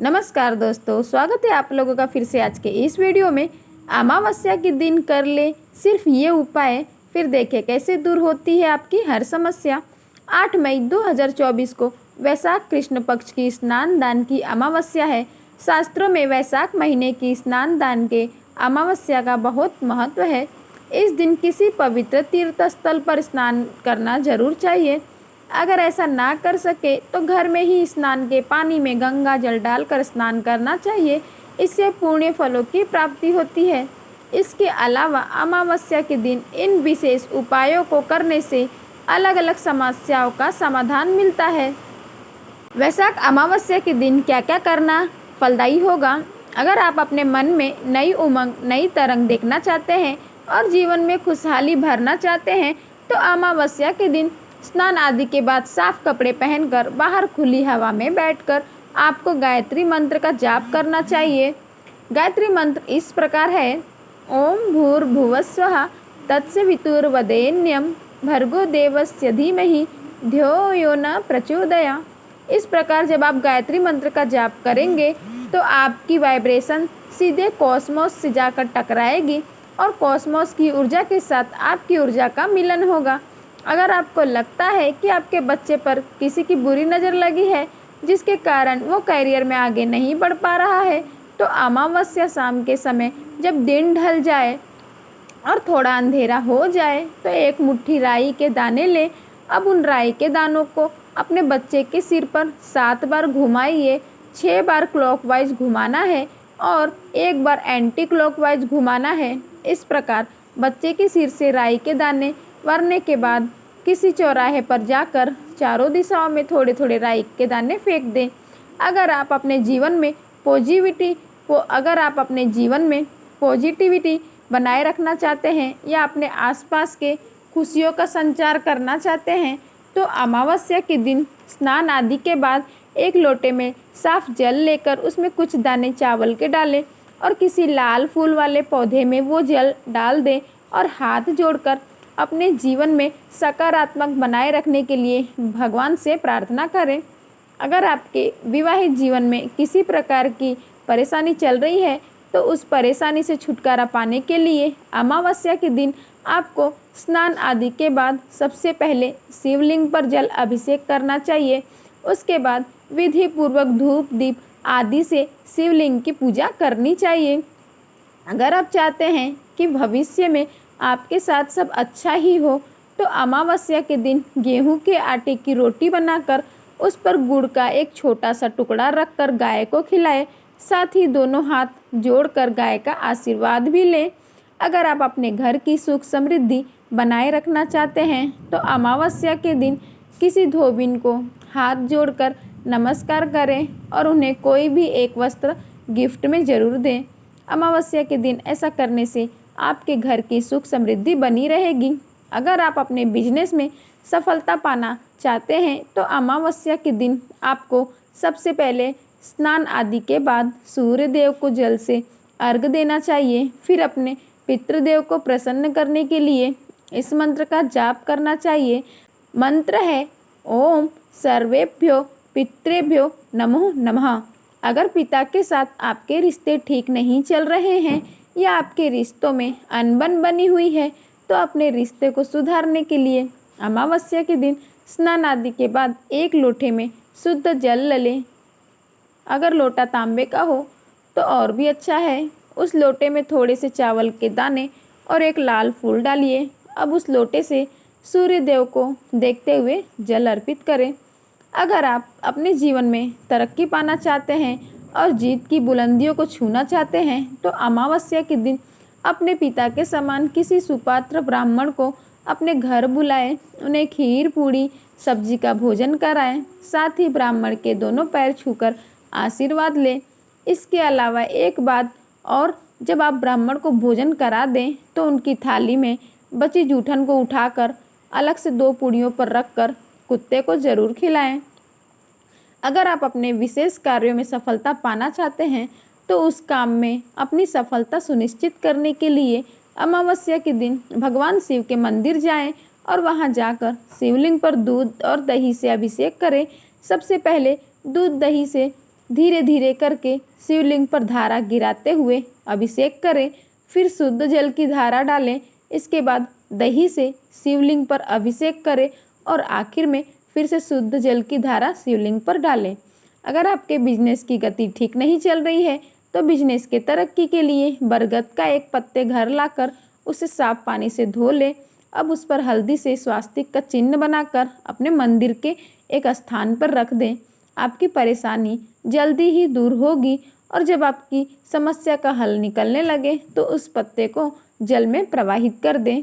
नमस्कार दोस्तों, स्वागत है आप लोगों का फिर से आज के इस वीडियो में। अमावस्या के दिन कर ले सिर्फ ये उपाय, फिर देखें कैसे दूर होती है आपकी हर समस्या। 8 मई 2024 को वैशाख कृष्ण पक्ष की स्नान दान की अमावस्या है। शास्त्रों में वैशाख महीने की स्नान दान के अमावस्या का बहुत महत्व है। इस दिन किसी पवित्र तीर्थ स्थल पर स्नान करना जरूर चाहिए। अगर ऐसा ना कर सके तो घर में ही स्नान के पानी में गंगा जल डालकर स्नान करना चाहिए। इससे पुण्य फलों की प्राप्ति होती है। इसके अलावा अमावस्या के दिन इन विशेष उपायों को करने से अलग अलग समस्याओं का समाधान मिलता है। वैशाख अमावस्या के दिन क्या क्या करना फलदायी होगा? अगर आप अपने मन में नई उमंग, नई तरंग देखना चाहते हैं और जीवन में खुशहाली भरना चाहते हैं तो अमावस्या के दिन स्नान आदि के बाद साफ कपड़े पहनकर बाहर खुली हवा में बैठकर आपको गायत्री मंत्र का जाप करना चाहिए। गायत्री मंत्र इस प्रकार है: ओम भूर्भुवस्वः तत्सवितुर्वरेण्यं भर्गो देवस्य धीमहि धियो यो न प्रचोदयात्। इस प्रकार जब आप गायत्री मंत्र का जाप करेंगे तो आपकी वाइब्रेशन सीधे कॉस्मोस से जाकर टकराएगी और कॉस्मोस की ऊर्जा के साथ आपकी ऊर्जा का मिलन होगा। अगर आपको लगता है कि आपके बच्चे पर किसी की बुरी नज़र लगी है जिसके कारण वो करियर में आगे नहीं बढ़ पा रहा है, तो अमावस्या शाम के समय जब दिन ढल जाए और थोड़ा अंधेरा हो जाए तो एक मुट्ठी राई के दाने लें। अब उन राई के दानों को अपने बच्चे के सिर पर 7 बार घुमाइए। 6 बार क्लॉकवाइज घुमाना है और 1 बार एंटी क्लॉकवाइज घुमाना है। इस प्रकार बच्चे के सिर से राई के दाने वरने के बाद किसी चौराहे पर जाकर चारों दिशाओं में थोड़े थोड़े राई के दाने फेंक दें। अगर आप अपने जीवन में पॉजिटिविटी बनाए रखना चाहते हैं या अपने आसपास के खुशियों का संचार करना चाहते हैं तो अमावस्या के दिन स्नान आदि के बाद एक लोटे में साफ जल लेकर उसमें कुछ दाने चावल के डालें और किसी लाल फूल वाले पौधे में वो जल डाल दें और हाथ जोड़कर अपने जीवन में सकारात्मक बनाए रखने के लिए भगवान से प्रार्थना करें। अगर आपके विवाहित जीवन में किसी प्रकार की परेशानी चल रही है तो उस परेशानी से छुटकारा पाने के लिए अमावस्या के दिन आपको स्नान आदि के बाद सबसे पहले शिवलिंग पर जल अभिषेक करना चाहिए। उसके बाद विधि पूर्वक धूप दीप आदि से शिवलिंग की पूजा करनी चाहिए। अगर आप चाहते हैं कि भविष्य में आपके साथ सब अच्छा ही हो तो अमावस्या के दिन गेहूं के आटे की रोटी बनाकर उस पर गुड़ का एक छोटा सा टुकड़ा रखकर गाय को खिलाएं। साथ ही दोनों हाथ जोड़कर गाय का आशीर्वाद भी लें। अगर आप अपने घर की सुख समृद्धि बनाए रखना चाहते हैं तो अमावस्या के दिन किसी धोबिन को हाथ जोड़कर नमस्कार करें और उन्हें कोई भी एक वस्त्र गिफ्ट में ज़रूर दें। अमावस्या के दिन ऐसा करने से आपके घर की सुख समृद्धि बनी रहेगी। अगर आप अपने बिजनेस में सफलता पाना चाहते हैं तो अमावस्या के दिन आपको सबसे पहले स्नान आदि के बाद सूर्य देव को जल से अर्घ देना चाहिए। फिर अपने पितृदेव को प्रसन्न करने के लिए इस मंत्र का जाप करना चाहिए। मंत्र है: ओम सर्वेभ्यो पितृभ्यो नमो नमः। अगर पिता के साथ आपके रिश्ते ठीक नहीं चल रहे हैं या आपके रिश्तों में अनबन बनी हुई है तो अपने रिश्ते को सुधारने के लिए अमावस्या के दिन स्नान आदि के बाद एक लोटे में शुद्ध जल लें। अगर लोटा तांबे का हो तो और भी अच्छा है। उस लोटे में थोड़े से चावल के दाने और एक लाल फूल डालिए। अब उस लोटे से सूर्य देव को देखते हुए जल अर्पित करें। अगर आप अपने जीवन में तरक्की पाना चाहते हैं और जीत की बुलंदियों को छूना चाहते हैं तो अमावस्या के दिन अपने पिता के समान किसी सुपात्र ब्राह्मण को अपने घर बुलाएं। उन्हें खीर पूड़ी सब्जी का भोजन कराएं। साथ ही ब्राह्मण के दोनों पैर छूकर आशीर्वाद लें। इसके अलावा एक बात और, जब आप ब्राह्मण को भोजन करा दें तो उनकी थाली में बची जूठन को उठाकर अलग से 2 पूड़ियों पर रखकर कुत्ते को ज़रूर खिलाएं। अगर आप अपने विशेष कार्यों में सफलता पाना चाहते हैं तो उस काम में अपनी सफलता सुनिश्चित करने के लिए अमावस्या के दिन भगवान शिव के मंदिर जाएं और वहां जाकर शिवलिंग पर दूध और दही से अभिषेक करें। सबसे पहले दूध दही से धीरे धीरे करके शिवलिंग पर धारा गिराते हुए अभिषेक करें। फिर शुद्ध जल की धारा डालें। इसके बाद दही से शिवलिंग पर अभिषेक करें और आखिर में फिर से शुद्ध जल की धारा शिवलिंग पर डालें। अगर आपके बिजनेस की गति ठीक नहीं चल रही है तो बिजनेस के तरक्की के लिए बरगद का एक पत्ते घर लाकर उसे साफ पानी से धो लें। अब उस पर हल्दी से स्वास्तिक का चिन्ह बनाकर अपने मंदिर के एक स्थान पर रख दें। आपकी परेशानी जल्दी ही दूर होगी और जब आपकी समस्या का हल निकलने लगे तो उस पत्ते को जल में प्रवाहित कर दें।